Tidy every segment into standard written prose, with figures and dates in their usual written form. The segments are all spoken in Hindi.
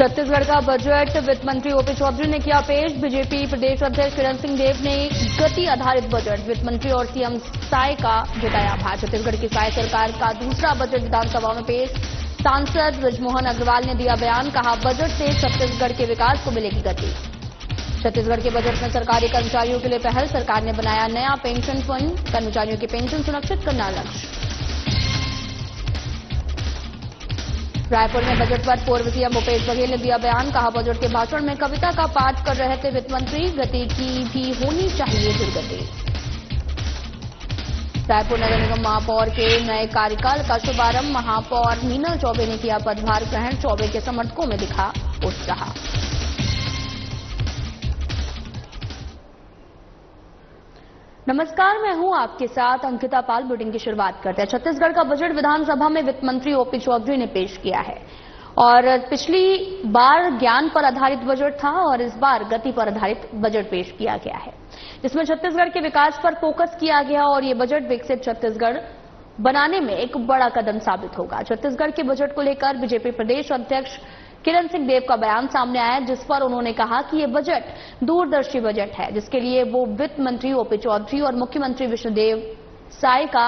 छत्तीसगढ़ का बजट वित्त मंत्री ओपी चौधरी ने किया पेश। बीजेपी प्रदेश अध्यक्ष किरण सिंह देव ने गति आधारित बजट वित्त मंत्री और सीएम साय का जताया आभार। छत्तीसगढ़ की साय सरकार का दूसरा बजट विधानसभा में पेश। सांसद बृजमोहन अग्रवाल ने दिया बयान, कहा बजट से छत्तीसगढ़ के विकास को मिलेगी गति। छत्तीसगढ़ के बजट में सरकारी कर्मचारियों के लिए पहल, सरकार ने बनाया नया पेंशन फंड, कर्मचारियों की पेंशन सुरक्षित करना लक्ष्य। रायपुर में बजट पर पूर्व सीएम भूपेश बघेल ने दिया बयान, कहा बजट के भाषण में कविता का पाठ कर रहे थे वित्त मंत्री, गति की भी होनी चाहिए दुर्गति। रायपुर नगर निगम महापौर के नए कार्यकाल का शुभारंभ, महापौर मीनल चौबे ने किया पदभार ग्रहण। चौबे के समर्थकों में दिखा उत्साह। नमस्कार, मैं हूं आपके साथ अंकिता पाल। बुलेटिन की शुरुआत करते हैं। छत्तीसगढ़ का बजट विधानसभा में वित्त मंत्री ओपी चौधरी ने पेश किया है और पिछली बार ज्ञान पर आधारित बजट था और इस बार गति पर आधारित बजट पेश किया गया है, जिसमें छत्तीसगढ़ के विकास पर फोकस किया गया और ये बजट विकसित छत्तीसगढ़ बनाने में एक बड़ा कदम साबित होगा। छत्तीसगढ़ के बजट को लेकर बीजेपी प्रदेश अध्यक्ष किरण सिंह देव का बयान सामने आया, जिस पर उन्होंने कहा कि ये बजट दूरदर्शी बजट है, जिसके लिए वो वित्त मंत्री ओपी चौधरी और मुख्यमंत्री विष्णुदेव साय का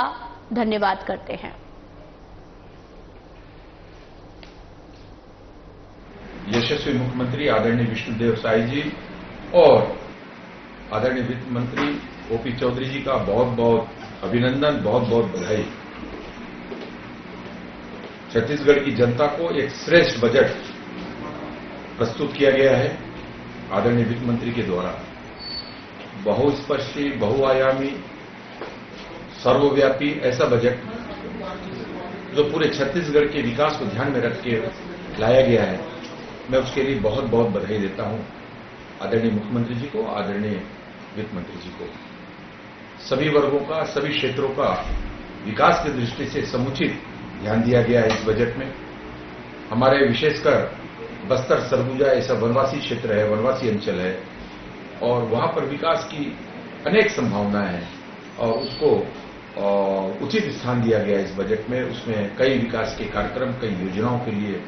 धन्यवाद करते हैं। यशस्वी मुख्यमंत्री आदरणीय विष्णुदेव साय जी और आदरणीय वित्त मंत्री ओपी चौधरी जी का बहुत बहुत अभिनंदन, बहुत बहुत बधाई। छत्तीसगढ़ की जनता को एक श्रेष्ठ बजट प्रस्तुत किया गया है आदरणीय वित्त मंत्री के द्वारा। बहुस्पर्शी, बहुआयामी, सर्वव्यापी ऐसा बजट जो पूरे छत्तीसगढ़ के विकास को ध्यान में रख के लाया गया है, मैं उसके लिए बहुत बहुत बधाई देता हूं आदरणीय मुख्यमंत्री जी को, आदरणीय वित्त मंत्री जी को। सभी वर्गों का, सभी क्षेत्रों का विकास की दृष्टि से समुचित ध्यान दिया गया है इस बजट में। हमारे विशेषकर बस्तर सरगुजा ऐसा वनवासी क्षेत्र है, वनवासी अंचल है और वहां पर विकास की अनेक संभावनाएं हैं और उसको उचित स्थान दिया गया इस बजट में। उसमें कई विकास के कार्यक्रम, कई योजनाओं के लिए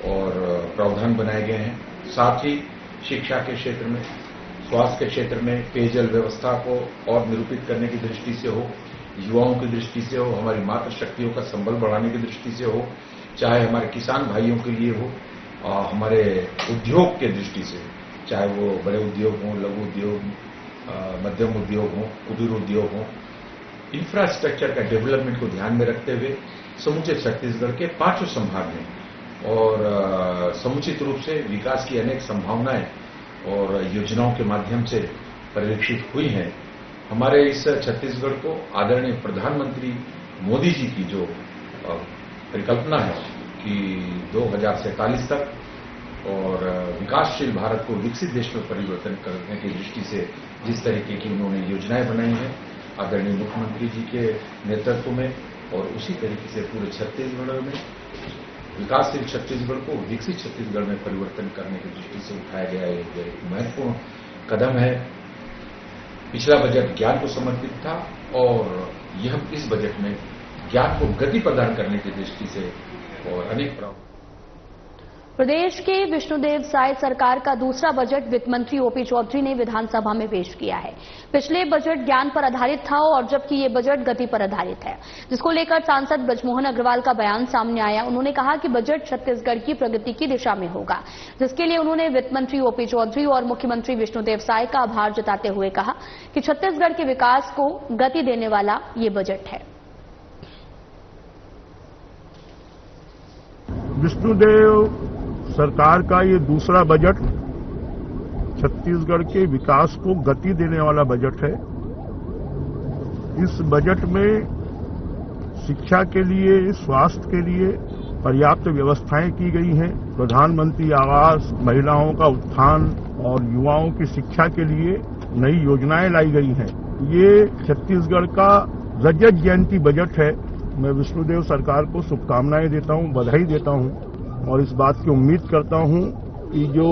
और प्रावधान बनाए गए हैं। साथ ही शिक्षा के क्षेत्र में, स्वास्थ्य के क्षेत्र में, पेयजल व्यवस्था को और निरूपित करने की दृष्टि से हो, युवाओं की दृष्टि से हो, हमारी मातृ शक्तियों का संबल बढ़ाने की दृष्टि से हो, चाहे हमारे किसान भाइयों के लिए हो, हमारे उद्योग के दृष्टि से, चाहे वो बड़े उद्योग हों, लघु उद्योग, मध्यम उद्योग हों, कुटीर उद्योग हों, इंफ्रास्ट्रक्चर का डेवलपमेंट को ध्यान में रखते हुए समूचे छत्तीसगढ़ के पांचों संभाग में और समुचित रूप से विकास की अनेक संभावनाएं और योजनाओं के माध्यम से परिलक्षित हुई हैं। हमारे इस छत्तीसगढ़ को आदरणीय प्रधानमंत्री मोदी जी की जो परिकल्पना है कि 2047 तक और विकासशील भारत को विकसित देश में परिवर्तन करने की दृष्टि से जिस तरीके की उन्होंने योजनाएं बनाई हैं आदरणीय मुख्यमंत्री जी के नेतृत्व में, और उसी तरीके से पूरे छत्तीसगढ़ में विकासशील छत्तीसगढ़ को विकसित छत्तीसगढ़ में परिवर्तन करने की दृष्टि से उठाया गया एक महत्वपूर्ण कदम है। पिछला बजट ज्ञान को समर्पित था और यह इस बजट में ज्ञान को गति प्रदान करने की दृष्टि से और अनेक प्रावधान। प्रदेश के विष्णुदेव साय सरकार का दूसरा बजट वित्त मंत्री ओपी चौधरी ने विधानसभा में पेश किया है। पिछले बजट ज्ञान पर आधारित था और जबकि ये बजट गति पर आधारित है, जिसको लेकर सांसद बृजमोहन अग्रवाल का बयान सामने आया। उन्होंने कहा कि बजट छत्तीसगढ़ की प्रगति की दिशा में होगा, जिसके लिए उन्होंने वित्त मंत्री ओपी चौधरी और मुख्यमंत्री विष्णुदेव साय का आभार जताते हुए कहा कि छत्तीसगढ़ के विकास को गति देने वाला ये बजट है। विष्णुदेव सरकार का ये दूसरा बजट छत्तीसगढ़ के विकास को गति देने वाला बजट है। इस बजट में शिक्षा के लिए, स्वास्थ्य के लिए पर्याप्त व्यवस्थाएं की गई हैं। प्रधानमंत्री आवास, महिलाओं का उत्थान और युवाओं की शिक्षा के लिए नई योजनाएं लाई गई हैं। ये छत्तीसगढ़ का रजत जयंती बजट है। मैं विष्णुदेव सरकार को शुभकामनाएं देता हूं, बधाई देता हूं और इस बात की उम्मीद करता हूं कि जो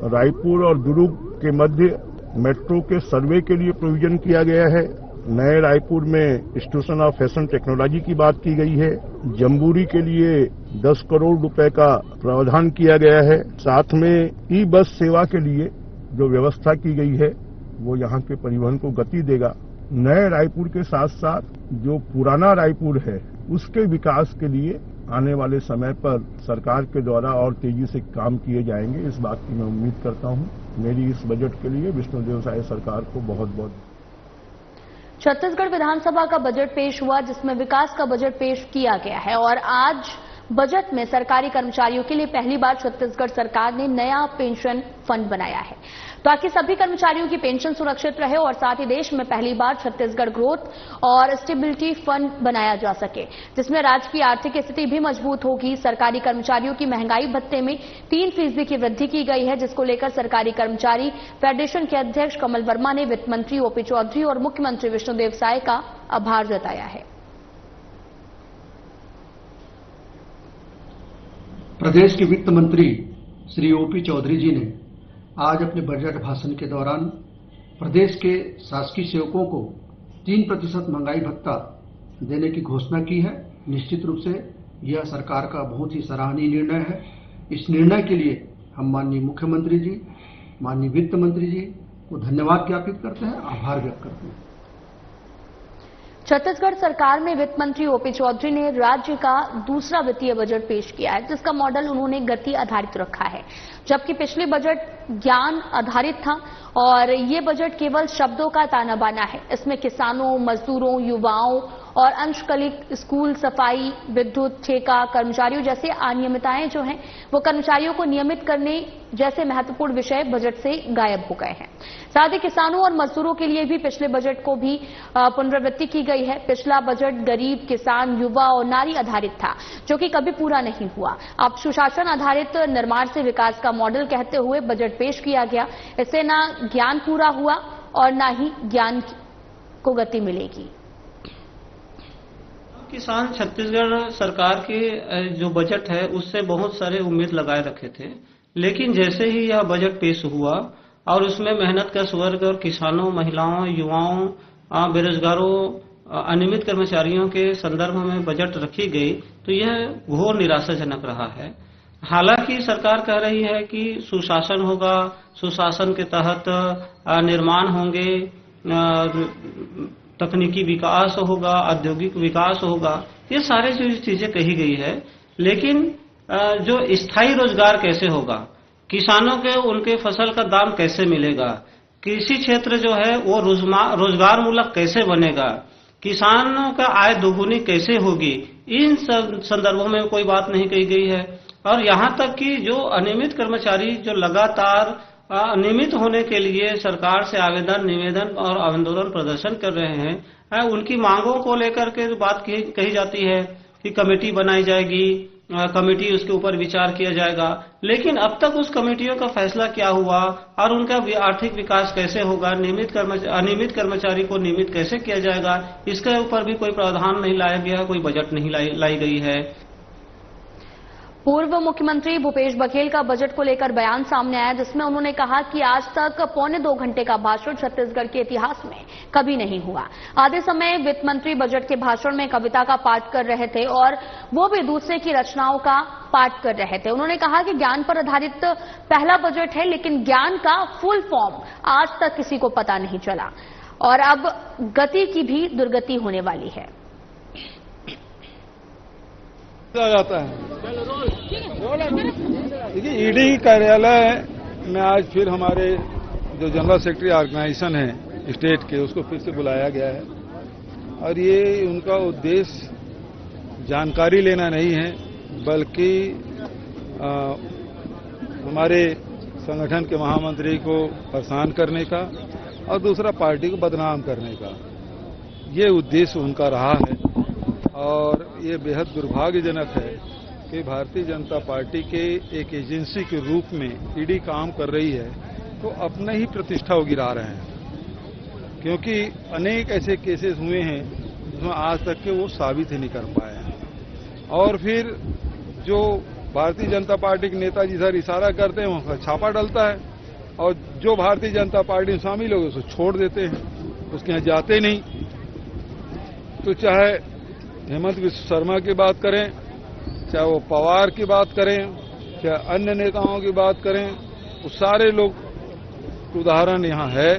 रायपुर और दुर्ग के मध्य मेट्रो के सर्वे के लिए प्रोविजन किया गया है, नए रायपुर में इंस्टीट्यूशन ऑफ फैशन टेक्नोलॉजी की बात की गई है, जम्बूरी के लिए 10 करोड़ रुपए का प्रावधान किया गया है। साथ में ई बस सेवा के लिए जो व्यवस्था की गई है वो यहाँ के परिवहन को गति देगा। नए रायपुर के साथ साथ जो पुराना रायपुर है उसके विकास के लिए आने वाले समय पर सरकार के द्वारा और तेजी से काम किए जाएंगे, इस बात की मैं उम्मीद करता हूं। मेरी इस बजट के लिए विष्णुदेव साय सरकार को बहुत बहुत। छत्तीसगढ़ विधानसभा का बजट पेश हुआ जिसमें विकास का बजट पेश किया गया है और आज बजट में सरकारी कर्मचारियों के लिए पहली बार छत्तीसगढ़ सरकार ने नया पेंशन फंड बनाया है ताकि सभी कर्मचारियों की पेंशन सुरक्षित रहे और साथ ही देश में पहली बार छत्तीसगढ़ ग्रोथ और स्टेबिलिटी फंड बनाया जा सके जिसमें राज्य की आर्थिक स्थिति भी मजबूत होगी। सरकारी कर्मचारियों की महंगाई भत्ते में 3% की वृद्धि की गई है जिसको लेकर सरकारी कर्मचारी फेडरेशन के अध्यक्ष कमल वर्मा ने वित्त मंत्री ओपी चौधरी और मुख्यमंत्री विष्णुदेव साय का आभार जताया है। प्रदेश के वित्त मंत्री श्री ओपी चौधरी जी ने आज अपने बजट भाषण के दौरान प्रदेश के शासकीय सेवकों को 3% महंगाई भत्ता देने की घोषणा की है। निश्चित रूप से यह सरकार का बहुत ही सराहनीय निर्णय है। इस निर्णय के लिए हम माननीय मुख्यमंत्री जी, माननीय वित्त मंत्री जी को धन्यवाद ज्ञापित करते हैं, आभार व्यक्त करते हैं। छत्तीसगढ़ सरकार में वित्त मंत्री ओपी चौधरी ने राज्य का दूसरा वित्तीय बजट पेश किया है जिसका मॉडल उन्होंने गति आधारित रखा है, जबकि पिछले बजट ज्ञान आधारित था और ये बजट केवल शब्दों का ताना बाना है। इसमें किसानों, मजदूरों, युवाओं और अंशकालिक स्कूल, सफाई, विद्युत, ठेका कर्मचारियों जैसे अनियमितताएं जो हैं वो कर्मचारियों को नियमित करने जैसे महत्वपूर्ण विषय बजट से गायब हो गए हैं। साथ ही किसानों और मजदूरों के लिए भी पिछले बजट को भी पुनरावृत्ति की गई है। पिछला बजट गरीब, किसान, युवा और नारी आधारित था जो कि कभी पूरा नहीं हुआ। अब सुशासन आधारित निर्माण से विकास का मॉडल कहते हुए बजट पेश किया गया। इससे न ज्ञान पूरा हुआ और न ही ज्ञान को गति मिलेगी। किसान छत्तीसगढ़ सरकार के जो बजट है उससे बहुत सारे उम्मीद लगाए रखे थे, लेकिन जैसे ही यह बजट पेश हुआ और उसमें मेहनत कश वर्ग और किसानों, महिलाओं, युवाओं, बेरोजगारों, अनियमित कर्मचारियों के संदर्भ में बजट रखी गई तो यह घोर निराशाजनक रहा है। हालांकि सरकार कह रही है कि सुशासन होगा, सुशासन के तहत निर्माण होंगे, तकनीकी विकास होगा, औद्योगिक विकास होगा, ये सारी जो चीजें कही गई है, लेकिन जो स्थायी रोजगार कैसे होगा, किसानों के उनके फसल का दाम कैसे मिलेगा, कृषि क्षेत्र जो है वो रोजगार मूलक कैसे बनेगा, किसानों का आय दोगुनी कैसे होगी, इन संदर्भों में कोई बात नहीं कही गई है। और यहाँ तक कि जो अनियमित कर्मचारी जो लगातार नियमित होने के लिए सरकार से आवेदन, निवेदन और आंदोलन प्रदर्शन कर रहे हैं, उनकी मांगों को लेकर के बात कही जाती है कि कमेटी बनाई जाएगी, कमेटी उसके ऊपर विचार किया जाएगा, लेकिन अब तक उस कमेटियों का फैसला क्या हुआ और उनका आर्थिक विकास कैसे होगा, अनियमित कर्मचारी को नियमित कैसे किया जाएगा, इसके ऊपर भी कोई प्रावधान नहीं लाया गया, कोई बजट नहीं लाई गई है। पूर्व मुख्यमंत्री भूपेश बघेल का बजट को लेकर बयान सामने आया जिसमें उन्होंने कहा कि आज तक 2.25 घंटे का भाषण छत्तीसगढ़ के इतिहास में कभी नहीं हुआ। आधे समय वित्त मंत्री बजट के भाषण में कविता का पाठ कर रहे थे और वो भी दूसरे की रचनाओं का पाठ कर रहे थे। उन्होंने कहा कि ज्ञान पर आधारित पहला बजट है, लेकिन ज्ञान का फुल फॉर्म आज तक किसी को पता नहीं चला और अब गति की भी दुर्गति होने वाली है। जाता है देखिए, ईडी कार्यालय में आज फिर हमारे जो जनरल सेक्रेटरी ऑर्गेनाइजेशन है स्टेट के, उसको फिर से बुलाया गया है और ये उनका उद्देश्य जानकारी लेना नहीं है, बल्कि हमारे संगठन के महामंत्री को परेशान करने का और दूसरा पार्टी को बदनाम करने का ये उद्देश्य उनका रहा है। और ये बेहद दुर्भाग्यजनक है कि भारतीय जनता पार्टी के एक एजेंसी के रूप में ईडी काम कर रही है तो अपना ही प्रतिष्ठा वो गिरा रहे हैं, क्योंकि अनेक ऐसे केसेस हुए हैं जिसमें आज तक के वो साबित ही नहीं कर पाए हैं। और फिर जो भारतीय जनता पार्टी के नेताजी सर इशारा करते हैं वहां छापा डलता है और जो भारतीय जनता पार्टी में शामिल हो गए उसको छोड़ देते हैं, उसके यहाँ जाते नहीं। तो चाहे हेमंत विश्व शर्मा की बात करें चाहे वो पवार की बात करें, चाहे अन्य नेताओं की बात करें, वो सारे लोग उदाहरण यहाँ है।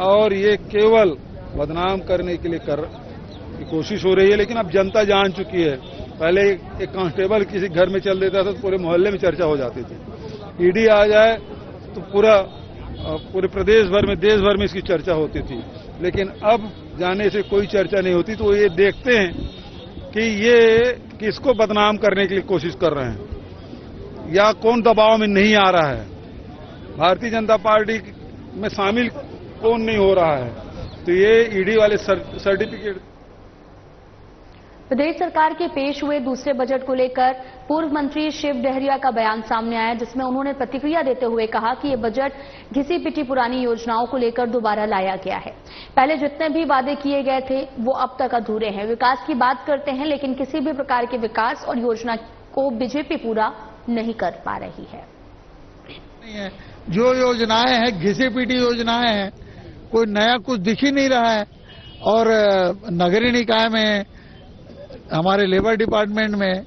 और ये केवल बदनाम करने के लिए की कोशिश हो रही है, लेकिन अब जनता जान चुकी है। पहले एक कांस्टेबल किसी घर में चल देता था तो पूरे मोहल्ले में चर्चा हो जाती थी। ईडी आ जाए तो पूरे प्रदेश भर में, देश भर में इसकी चर्चा होती थी। लेकिन अब जाने से कोई चर्चा नहीं होती। तो ये देखते हैं कि ये किसको बदनाम करने के लिए कोशिश कर रहे हैं या कौन दबाव में नहीं आ रहा है। भारतीय जनता पार्टी में शामिल कौन नहीं हो रहा है। तो ये ईडी वाले सर्टिफिकेट। प्रदेश सरकार के पेश हुए दूसरे बजट को लेकर पूर्व मंत्री शिव डहरिया का बयान सामने आया, जिसमें उन्होंने प्रतिक्रिया देते हुए कहा कि ये बजट घिसी पिटी पुरानी योजनाओं को लेकर दोबारा लाया गया है। पहले जितने भी वादे किए गए थे वो अब तक अधूरे हैं। विकास की बात करते हैं, लेकिन किसी भी प्रकार के विकास और योजना को बीजेपी पूरा नहीं कर पा रही है। जो योजनाएं हैं घिसी पिटी योजनाएं हैं, कोई नया कुछ दिख ही नहीं रहा है। और नगरीय निकाय में, हमारे लेबर डिपार्टमेंट में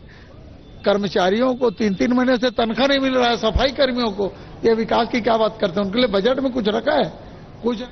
कर्मचारियों को 3-3 महीने से तनख्वाह नहीं मिल रहा है। सफाई कर्मियों को ये विकास की क्या बात करते हैं? उनके लिए बजट में कुछ रखा है? कुछ।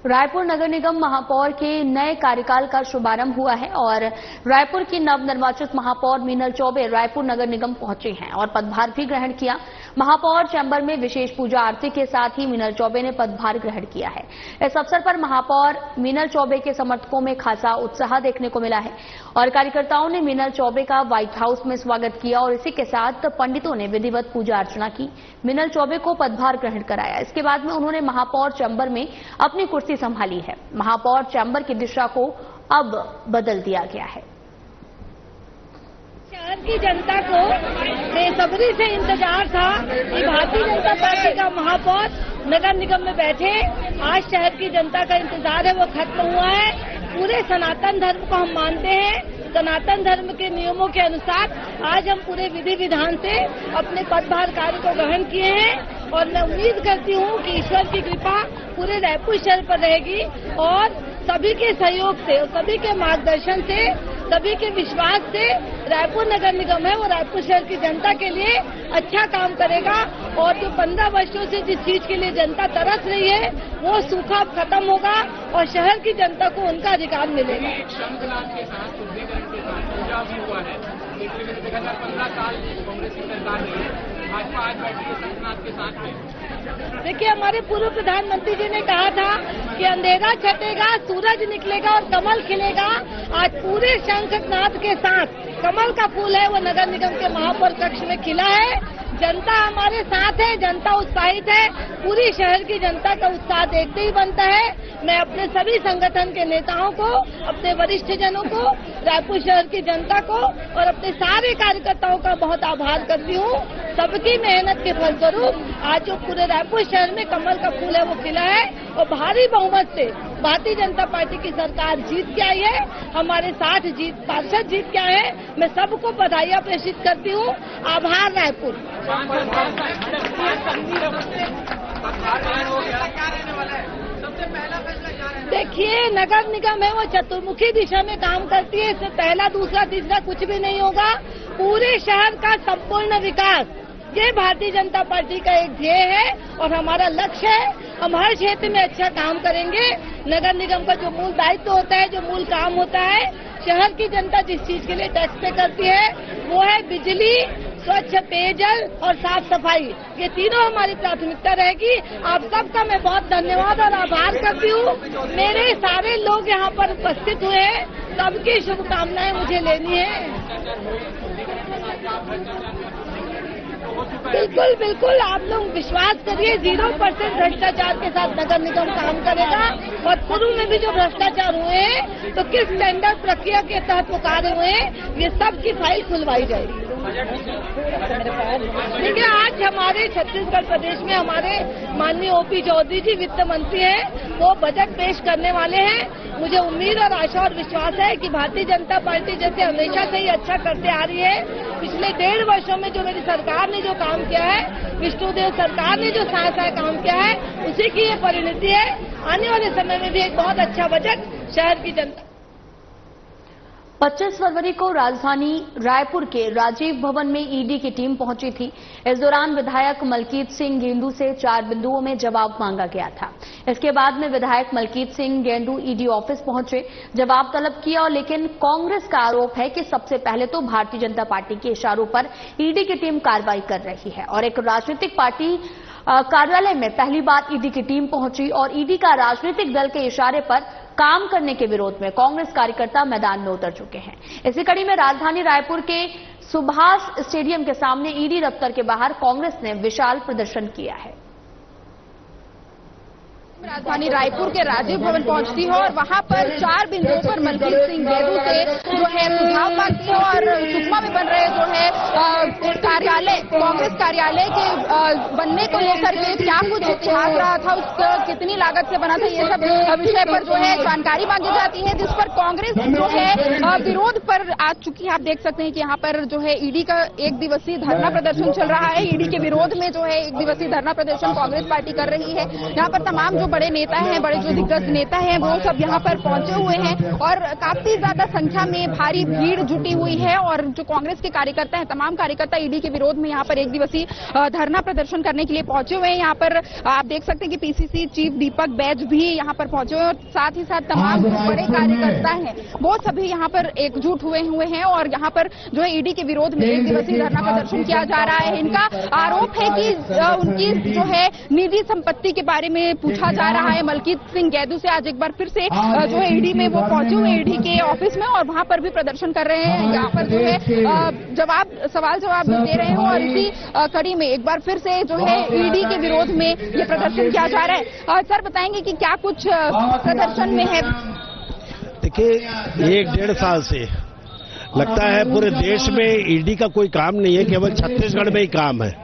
रायपुर नगर निगम महापौर के नए कार्यकाल का शुभारंभ हुआ है और रायपुर की नवनिर्वाचित महापौर मीनल चौबे रायपुर नगर निगम पहुंचे हैं और पदभार भी ग्रहण किया। महापौर चैम्बर में विशेष पूजा आरती के साथ ही मीनल चौबे ने पदभार ग्रहण किया है। इस अवसर पर महापौर मीनल चौबे के समर्थकों में खासा उत्साह देखने को मिला है और कार्यकर्ताओं ने मीनल चौबे का व्हाइट हाउस में स्वागत किया और इसी के साथ पंडितों ने विधिवत पूजा अर्चना की। मीनल चौबे को पदभार ग्रहण कराया। इसके बाद में उन्होंने महापौर चैम्बर में अपनी कुर्सी संभाली है। महापौर चैम्बर की दिशा को अब बदल दिया गया है। शहर की जनता को बेसब्री से इंतजार था कि भारतीय जनता पार्टी का महापौर नगर निगम में बैठे। आज शहर की जनता का इंतजार है वो खत्म हुआ है। पूरे सनातन धर्म को हम मानते हैं। सनातन धर्म के नियमों के अनुसार आज हम पूरे विधि विधान से अपने पदभार कार्य को ग्रहण किए हैं और मैं उम्मीद करती हूं कि ईश्वर की कृपा पूरे रायपुर शहर पर रहेगी और सभी के सहयोग से और सभी के मार्गदर्शन से, सभी के विश्वास से रायपुर नगर निगम है वो रायपुर शहर की जनता के लिए अच्छा काम करेगा और जो 15 वर्षों से जिस चीज के लिए जनता तरस रही है वो सूखा अब खत्म होगा और शहर की जनता को उनका अधिकार मिलेगा। 2015 साल कांग्रेस की सरकार में भाजपा आज बैठी है शंखनाद के साथ में। देखिए, हमारे पूर्व प्रधानमंत्री जी ने कहा था कि अंधेरा छटेगा, सूरज निकलेगा और कमल खिलेगा। आज पूरे शंखनाद के साथ कमल का फूल है वो नगर निगम के महापौर कक्ष में खिला है। जनता हमारे साथ है, जनता उत्साहित है। पूरी शहर की जनता का उत्साह देखते ही बनता है। मैं अपने सभी संगठन के नेताओं को, अपने वरिष्ठ जनों को, रायपुर शहर की जनता को और अपने सारे कार्यकर्ताओं का बहुत आभार करती हूँ। सबकी मेहनत के फलस्वरूप आज जो पूरे रायपुर शहर में कमल का फूल है वो खिला है और भारी बहुमत से भारतीय जनता पार्टी की सरकार जीत के आई है। हमारे 60 पार्षद जीत के आए हैं। मैं सबको बधाइयाँ प्रेषित करती हूँ। आभार रायपुर। देखिए, नगर निगम है वो चतुर्मुखी दिशा में काम करती है। इसमें पहला, दूसरा, तीसरा कुछ भी नहीं होगा। पूरे शहर का संपूर्ण विकास ये भारतीय जनता पार्टी का एक ध्येय है और हमारा लक्ष्य है। हम हर क्षेत्र में अच्छा काम करेंगे। नगर निगम का जो मूल दायित्व होता है, जो मूल काम होता है, शहर की जनता जिस चीज के लिए टैक्स पे करती है वो है बिजली, स्वच्छ पेयजल और साफ सफाई। ये तीनों हमारी प्राथमिकता रहेगी। आप सबका मैं बहुत धन्यवाद और आभार करती हूँ। मेरे सारे लोग यहाँ पर उपस्थित हुए हैं, सबकी शुभकामनाएं मुझे लेनी है। बिल्कुल बिल्कुल, आप लोग विश्वास करिए, 0% भ्रष्टाचार के साथ नगर निगम काम करेगा और पूर्व में भी जो भ्रष्टाचार हुए हैं तो किस टेंडर प्रक्रिया के तहत वो कार्य हुए हैं ये सब की फाइल खुलवाई जाएगी। देखिए, आज हमारे छत्तीसगढ़ प्रदेश में हमारे माननीय ओपी चौधरी जी वित्त मंत्री हैं, वो बजट पेश करने वाले हैं। मुझे उम्मीद और आशा और विश्वास है कि भारतीय जनता पार्टी जैसे हमेशा से ही अच्छा करते आ रही है, पिछले 1.5 वर्षों में जो मेरी सरकार ने जो काम किया है, विष्णुदेव सरकार ने जो साथ काम किया है, उसी की ये परिणति है। आने वाले समय में भी एक बहुत अच्छा बजट शहर की जनता। 25 फरवरी को राजधानी रायपुर के राजीव भवन में ईडी की टीम पहुंची थी। इस दौरान विधायक मलकीत सिंह गेंदू से 4 बिंदुओं में जवाब मांगा गया था। इसके बाद में विधायक मलकीत सिंह गेंदू ईडी ऑफिस पहुंचे, जवाब तलब किया, लेकिन कांग्रेस का आरोप है कि सबसे पहले तो भारतीय जनता पार्टी के इशारों पर ईडी की टीम कार्रवाई कर रही है और एक राजनीतिक पार्टी कार्यालय में पहली बार ईडी की टीम पहुंची और ईडी का राजनीतिक दल के इशारे पर काम करने के विरोध में कांग्रेस कार्यकर्ता मैदान में उतर चुके हैं। इसी कड़ी में राजधानी रायपुर के सुभाष स्टेडियम के सामने ईडी दफ्तर के बाहर कांग्रेस ने विशाल प्रदर्शन किया है। राजधानी रायपुर के राजीव भवन पहुंचती है और वहां पर 4 बिंदुओं पर मलकीत सिंह गेंदू से जो है सुझाव मांगती है और सुकमा में बन रहे जो है कार्यालय, कांग्रेस कार्यालय के बनने को लेकर के क्या कुछ इतिहास रहा था, उसका कितनी लागत से बना था, ये सब विषय पर जो है जानकारी मांगी जाती है, जिस पर कांग्रेस जो है विरोध पर आ चुकी है। आप देख सकते हैं कि यहाँ पर जो है ईडी का 1 दिवसीय धरना प्रदर्शन चल रहा है। ईडी के विरोध में जो है 1 दिवसीय धरना प्रदर्शन कांग्रेस पार्टी कर रही है। यहाँ पर तमाम जो बड़े नेता हैं, बड़े जो दिग्गज नेता हैं, वो सब यहाँ पर पहुंचे हुए हैं और काफी ज्यादा संख्या में भारी भीड़ जुटी हुई है और जो कांग्रेस के कार्यकर्ता हैं, तमाम कार्यकर्ता ईडी के विरोध में यहाँ पर 1 दिवसीय धरना प्रदर्शन करने के लिए पहुंचे हुए हैं। यहाँ पर आप देख सकते हैं कि पीसीसी चीफ दीपक बैज भी यहाँ पर पहुंचे हुए हैं और साथ ही साथ तमाम जो बड़े कार्यकर्ता हैं वो सभी यहाँ पर एकजुट हुए हैं और यहाँ पर जो है ईडी के विरोध में 1 दिवसीय धरना प्रदर्शन किया जा रहा है। इनका आरोप है कि उनकी जो है निजी संपत्ति के बारे में पूछा जा रहा है। मलकीत सिंह गेंदू से आज एक बार फिर से जो है ईडी में वो पहुंचे हुए ईडी के ऑफिस में और वहां पर भी प्रदर्शन कर रहे हैं। यहाँ पर जो है सवाल जवाब दे रहे हैं और इसी कड़ी में एक बार फिर से जो है ईडी के विरोध में ये प्रदर्शन किया जा रहा है। सर बताएंगे कि क्या कुछ प्रदर्शन में है? देखिए, 1-1.5 साल से लगता है पूरे देश में ईडी का कोई काम नहीं है, केवल छत्तीसगढ़ में ही काम है।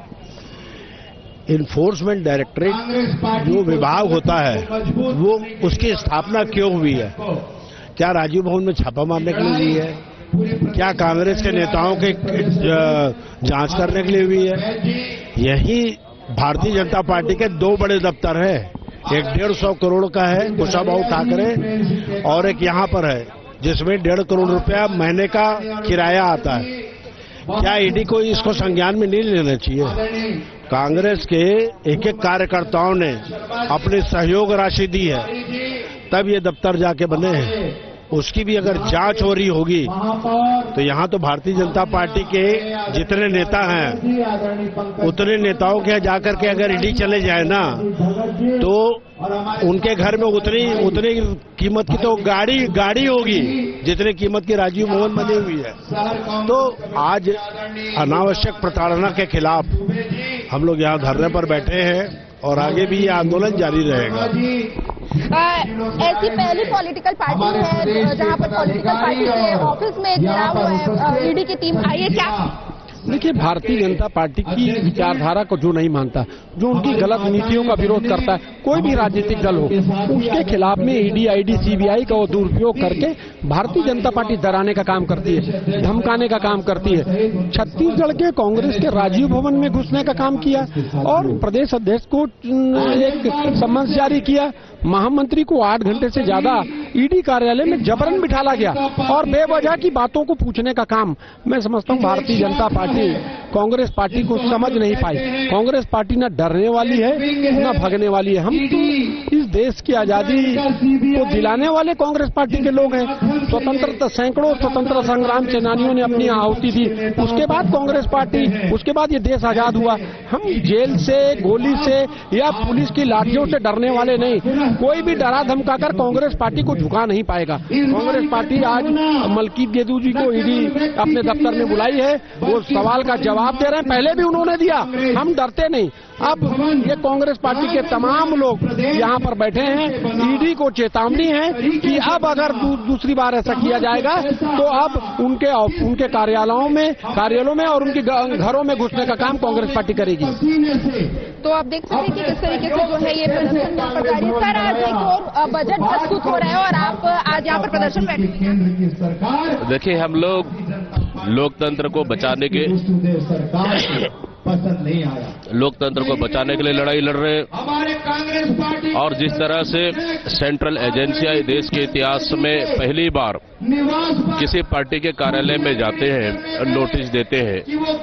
इन्फोर्समेंट डायरेक्टरेट जो विभाग होता है वो उसकी स्थापना क्यों हुई है? क्या राजीव भवन में छापा मारने के लिए हुई है? क्या कांग्रेस के नेताओं के जांच करने के लिए हुई है? यही भारतीय जनता पार्टी के 2 बड़े दफ्तर हैं। एक 150 करोड़ का है कुशाभाऊ ठाकरे और एक यहाँ पर है जिसमें 1.5 करोड़ रुपया महीने का किराया आता है। क्या ईडी को इसको संज्ञान में नहीं लेना चाहिए? कांग्रेस के एक कार्यकर्ताओं ने अपनी सहयोग राशि दी है, तब ये दफ्तर जाके बने हैं। उसकी भी अगर जांच हो रही होगी तो यहाँ तो भारतीय जनता पार्टी के जितने नेता हैं उतने नेताओं के जाकर के अगर ईडी चले जाए ना तो उनके घर में उतनी कीमत की तो गाड़ी होगी जितने कीमत की राजीव भवन बनी हुई है। तो आज अनावश्यक प्रताड़ना के खिलाफ हम लोग यहाँ धरने पर बैठे हैं और आगे भी ये आंदोलन जारी रहेगा। ऐसी पहली पॉलिटिकल पार्टी है जहां पर पॉलिटिकल पार्टी के ऑफिस में घेराव हुआ है, ईडी की टीम आई है। क्या देखिए, भारतीय जनता पार्टी की विचारधारा को जो नहीं मानता, जो उनकी गलत नीतियों का विरोध करता है, कोई भी राजनीतिक दल हो, उसके खिलाफ में ईडी, आईडी, सीबीआई का वो दुरुपयोग करके भारतीय जनता पार्टी डराने का काम करती है, धमकाने का काम करती है। छत्तीसगढ़ के कांग्रेस के राजीव भवन में घुसने का काम किया और प्रदेश अध्यक्ष को एक सम्मन जारी किया। महामंत्री को 8 घंटे से ज्यादा ईडी कार्यालय में जबरन बिठाला गया और बेवजह की बातों को पूछने का काम, मैं समझता हूं भारतीय जनता पार्टी कांग्रेस पार्टी को समझ नहीं पाई। कांग्रेस पार्टी न डरने वाली है न भगने वाली है। हम तो इस देश की आजादी को दिलाने वाले कांग्रेस पार्टी के लोग हैं। स्वतंत्रता, सैकड़ों स्वतंत्रता संग्राम सेनानियों ने अपनी आहुति दी, उसके बाद कांग्रेस पार्टी, उसके बाद ये देश आजाद हुआ। हम जेल से, गोली से या पुलिस की लाठियों से डरने वाले नहीं। कोई भी डरा धमकाकर कांग्रेस पार्टी को झुका नहीं पाएगा। कांग्रेस पार्टी आज मलकीत गेंदू जी को ईडी अपने दफ्तर में बुलाई है, वो सवाल का जवाब दे रहे हैं। पहले भी उन्होंने दिया, हम डरते नहीं। अब ये कांग्रेस पार्टी के तमाम लोग यहाँ पर बैठे हैं। ईडी को चेतावनी है कि अब अगर दूसरी बार ऐसा किया जाएगा तो अब उनके कार्यालयों में और उनके घरों में घुसने का काम कांग्रेस पार्टी करेगी। तो आप देख सकते हैं कि किस तरीके से जो है ये प्रदर्शन यहाँ पर जारी है। सर, आज एक और बजट प्रस्तुत हो रहा है और आप आज यहाँ पर प्रदर्शन बैठे। देखिए, हम लोग लोकतंत्र को बचाने के पसंद नहीं आया। लोकतंत्र को बचाने के लिए लड़ाई लड़ रहे हैं हमारे कांग्रेस पार्टी और जिस तरह से सेंट्रल एजेंसियां देश के इतिहास में पहली बार किसी पार्टी के कार्यालय में जाते हैं, नोटिस देते हैं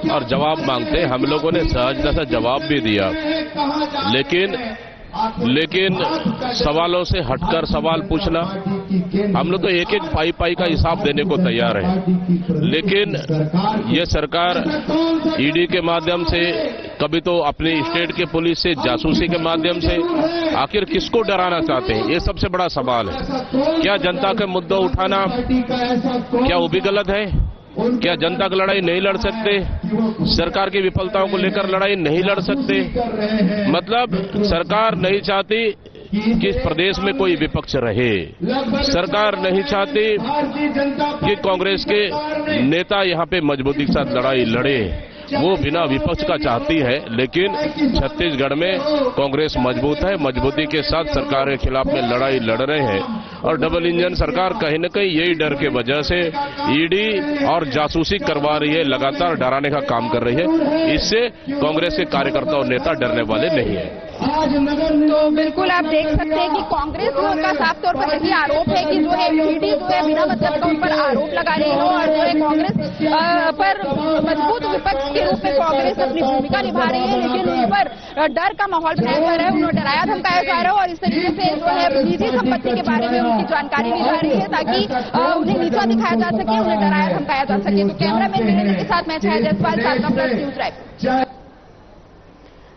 और जवाब मांगते हैं, हम लोगों ने सहजता से जवाब भी दिया, लेकिन सवालों से हटकर सवाल पूछना, हम लोग तो एक एक पाई का हिसाब देने को तैयार है, लेकिन ये सरकार ईडी के माध्यम से, कभी तो अपनी स्टेट के पुलिस से, जासूसी के माध्यम से आखिर किसको डराना चाहते हैं, ये सबसे बड़ा सवाल है। क्या जनता के मुद्दे उठाना क्या वो भी गलत है? क्या जनता की लड़ाई नहीं लड़ सकते? सरकार की विफलताओं को लेकर लड़ाई नहीं लड़ सकते? मतलब सरकार नहीं चाहती कि प्रदेश में कोई विपक्ष रहे, सरकार नहीं चाहती कि कांग्रेस के नेता यहां पे मजबूती के साथ लड़ाई लड़े, वो बिना विपक्ष का चाहती है, लेकिन छत्तीसगढ़ में कांग्रेस मजबूत है, मजबूती के साथ सरकार के खिलाफ में लड़ाई लड़ रहे हैं और डबल इंजन सरकार कहीं न कहीं यही डर के वजह से ईडी और जासूसी करवा रही है, लगातार डराने का काम कर रही है। इससे कांग्रेस के कार्यकर्ता और नेता डरने वाले नहीं है। तो बिल्कुल आप देख सकते हैं कि कांग्रेस का साफ तौर पर यही आरोप है कि जो है ईडी जो है बिना मतलब का उन पर आरोप लगा रही है और जो है कांग्रेस पर मजबूत विपक्ष के रूप में कांग्रेस अपनी भूमिका निभा रही है, लेकिन उन पर डर का माहौल बनाया जा रहा है, उन्हें डराया धमकाया जा रहा है और इस तरीके से जो है निजी संपत्ति के बारे में उनकी जानकारी दी जा रही है ताकि उन्हें नीचा दिखाया जा सके, उन्हें डराया धमकाया जा सके। तो कैमरामैन वीरेंद्र के साथ मैं छाया जायसवाल, साधना प्लस न्यूज रायपुर।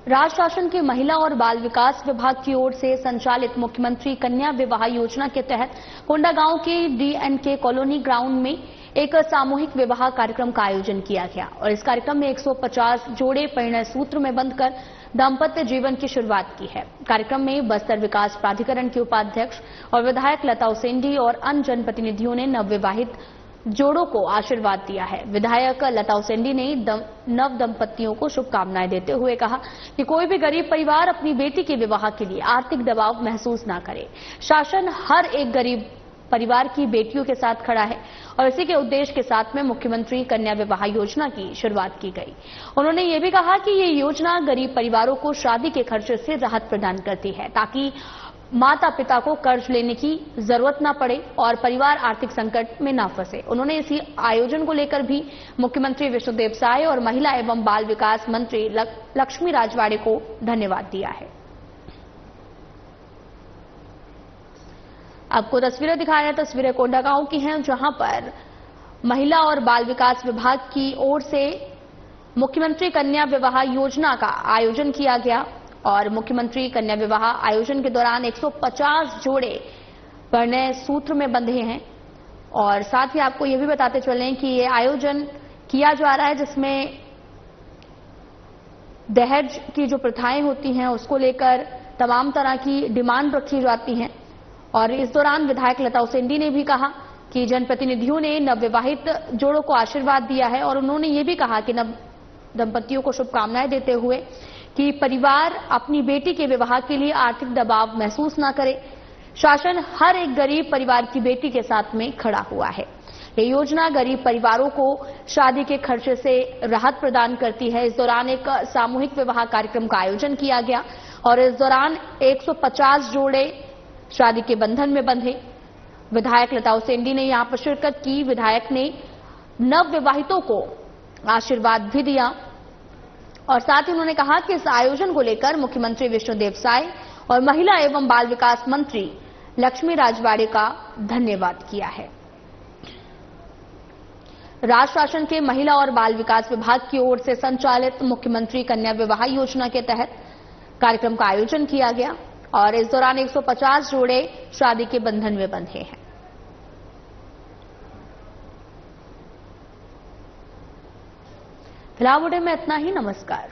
राज्य शासन के महिला और बाल विकास विभाग की ओर से संचालित मुख्यमंत्री कन्या विवाह योजना के तहत कोंडागांव के D&K कॉलोनी ग्राउंड में एक सामूहिक विवाह कार्यक्रम का आयोजन किया गया और इस कार्यक्रम में 150 जोड़े परिणय सूत्र में बंधकर दाम्पत्य जीवन की शुरुआत की है। कार्यक्रम में बस्तर विकास प्राधिकरण के उपाध्यक्ष और विधायक लता उसेंडी और अन्य जनप्रतिनिधियों ने नवविवाहित जोड़ों को आशीर्वाद दिया है। विधायक लता उसेंडी ने नव दंपतियों को शुभकामनाएं देते हुए कहा कि कोई भी गरीब परिवार अपनी बेटी के विवाह के लिए आर्थिक दबाव महसूस न करे। शासन हर एक गरीब परिवार की बेटियों के साथ खड़ा है और इसी के उद्देश्य के साथ में मुख्यमंत्री कन्या विवाह योजना की शुरुआत की गई। उन्होंने ये भी कहा कि ये योजना गरीब परिवारों को शादी के खर्चे से राहत प्रदान करती है ताकि माता पिता को कर्ज लेने की जरूरत न पड़े और परिवार आर्थिक संकट में न फंसे। उन्होंने इसी आयोजन को लेकर भी मुख्यमंत्री विष्णुदेव साय और महिला एवं बाल विकास मंत्री लक्ष्मी राजवाड़े को धन्यवाद दिया है। आपको तस्वीरें दिखा रहे हैं, तस्वीरें कोंडागांव की हैं जहां पर महिला और बाल विकास विभाग की ओर से मुख्यमंत्री कन्या विवाह योजना का आयोजन किया गया और मुख्यमंत्री कन्या विवाह आयोजन के दौरान 150 जोड़े परिणय सूत्र में बंधे हैं और साथ ही आपको यह भी बताते चलें कि ये आयोजन किया जा रहा है जिसमें दहेज की जो प्रथाएं होती हैं उसको लेकर तमाम तरह की डिमांड रखी जाती हैं और इस दौरान विधायक लता उसेंडी ने भी कहा कि जनप्रतिनिधियों ने नवविवाहित जोड़ों को आशीर्वाद दिया है और उन्होंने ये भी कहा कि नव दंपतियों को शुभकामनाएं देते हुए कि परिवार अपनी बेटी के विवाह के लिए आर्थिक दबाव महसूस न करे। शासन हर एक गरीब परिवार की बेटी के साथ में खड़ा हुआ है। ये योजना गरीब परिवारों को शादी के खर्चे से राहत प्रदान करती है। इस दौरान एक सामूहिक विवाह कार्यक्रम का आयोजन किया गया और इस दौरान 150 जोड़े शादी के बंधन में बंधे। विधायक लता उसेंडी ने यहां पर शिरकत की। विधायक ने नव विवाहितों को आशीर्वाद भी दिया और साथ ही उन्होंने कहा कि इस आयोजन को लेकर मुख्यमंत्री विष्णुदेव साय और महिला एवं बाल विकास मंत्री लक्ष्मी राजवाड़े का धन्यवाद किया है। राज्य शासन के महिला और बाल विकास विभाग की ओर से संचालित मुख्यमंत्री कन्या विवाह योजना के तहत कार्यक्रम का आयोजन किया गया और इस दौरान 150 जोड़े शादी के बंधन में बंधे हैं। फिलहाल बुलेटिन में इतना ही। नमस्कार।